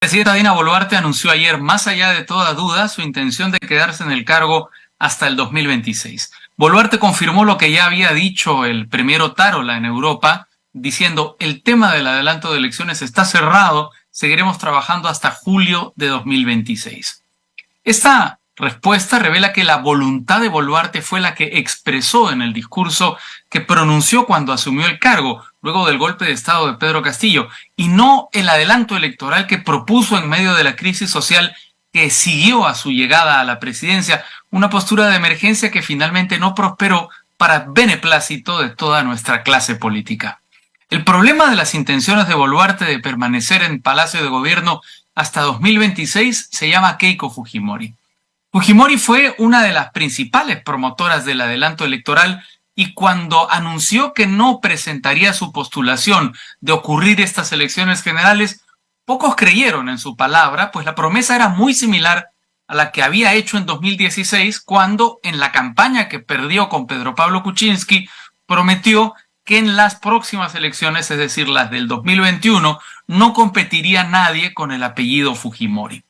La presidenta Dina Boluarte anunció ayer, más allá de toda duda, su intención de quedarse en el cargo hasta el 2026. Boluarte confirmó lo que ya había dicho el premier Otárola en Europa, diciendo: el tema del adelanto de elecciones está cerrado, seguiremos trabajando hasta julio de 2026. Esta respuesta revela que la voluntad de Boluarte fue la que expresó en el discurso que pronunció cuando asumió el cargo, luego del golpe de Estado de Pedro Castillo, y no el adelanto electoral que propuso en medio de la crisis social que siguió a su llegada a la presidencia, una postura de emergencia que finalmente no prosperó para beneplácito de toda nuestra clase política. El problema de las intenciones de Boluarte de permanecer en Palacio de Gobierno hasta 2026 se llama Keiko Fujimori. Fujimori fue una de las principales promotoras del adelanto electoral y cuando anunció que no presentaría su postulación de ocurrir estas elecciones generales, pocos creyeron en su palabra, pues la promesa era muy similar a la que había hecho en 2016 cuando, en la campaña que perdió con Pedro Pablo Kuczynski, prometió que en las próximas elecciones, es decir, las del 2021, no competiría nadie con el apellido Fujimori.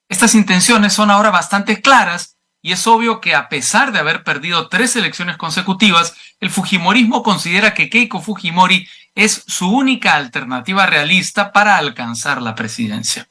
Estas intenciones son ahora bastante claras y es obvio que, a pesar de haber perdido 3 elecciones consecutivas, el fujimorismo considera que Keiko Fujimori es su única alternativa realista para alcanzar la presidencia.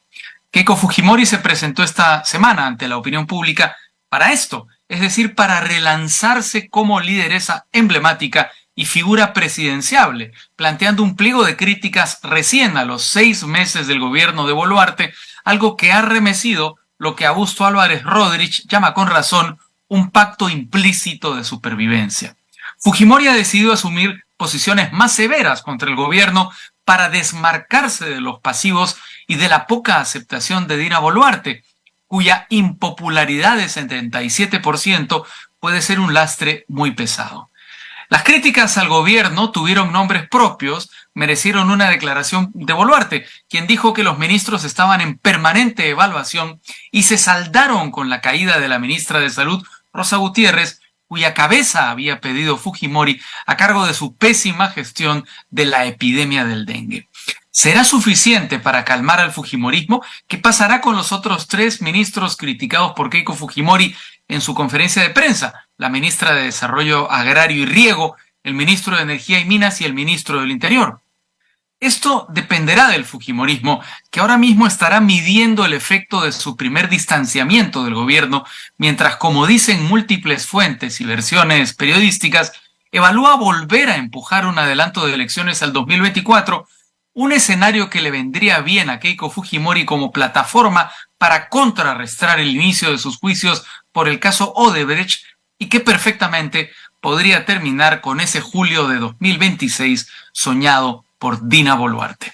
Keiko Fujimori se presentó esta semana ante la opinión pública para esto, es decir, para relanzarse como lideresa emblemática y figura presidenciable, planteando un pliego de críticas recién a los 6 meses del gobierno de Boluarte, algo que ha remecido lo que Augusto Álvarez Rodríguez llama con razón un pacto implícito de supervivencia. Fujimori ha decidido asumir posiciones más severas contra el gobierno para desmarcarse de los pasivos y de la poca aceptación de Dina Boluarte, cuya impopularidad de 77% puede ser un lastre muy pesado. Las críticas al gobierno tuvieron nombres propios, merecieron una declaración de Boluarte, quien dijo que los ministros estaban en permanente evaluación y se saldaron con la caída de la ministra de Salud, Rosa Gutiérrez, cuya cabeza había pedido Fujimori a cargo de su pésima gestión de la epidemia del dengue. ¿Será suficiente para calmar al fujimorismo? ¿Qué pasará con los otros 3 ministros criticados por Keiko Fujimori en su conferencia de prensa? La ministra de Desarrollo Agrario y Riego, el ministro de Energía y Minas y el ministro del Interior. Esto dependerá del fujimorismo, que ahora mismo estará midiendo el efecto de su primer distanciamiento del gobierno, mientras, como dicen múltiples fuentes y versiones periodísticas, evalúa volver a empujar un adelanto de elecciones al 2024, un escenario que le vendría bien a Keiko Fujimori como plataforma para contrarrestar el inicio de sus juicios por el caso Odebrecht y que perfectamente podría terminar con ese julio de 2026 soñado por Dina Boluarte.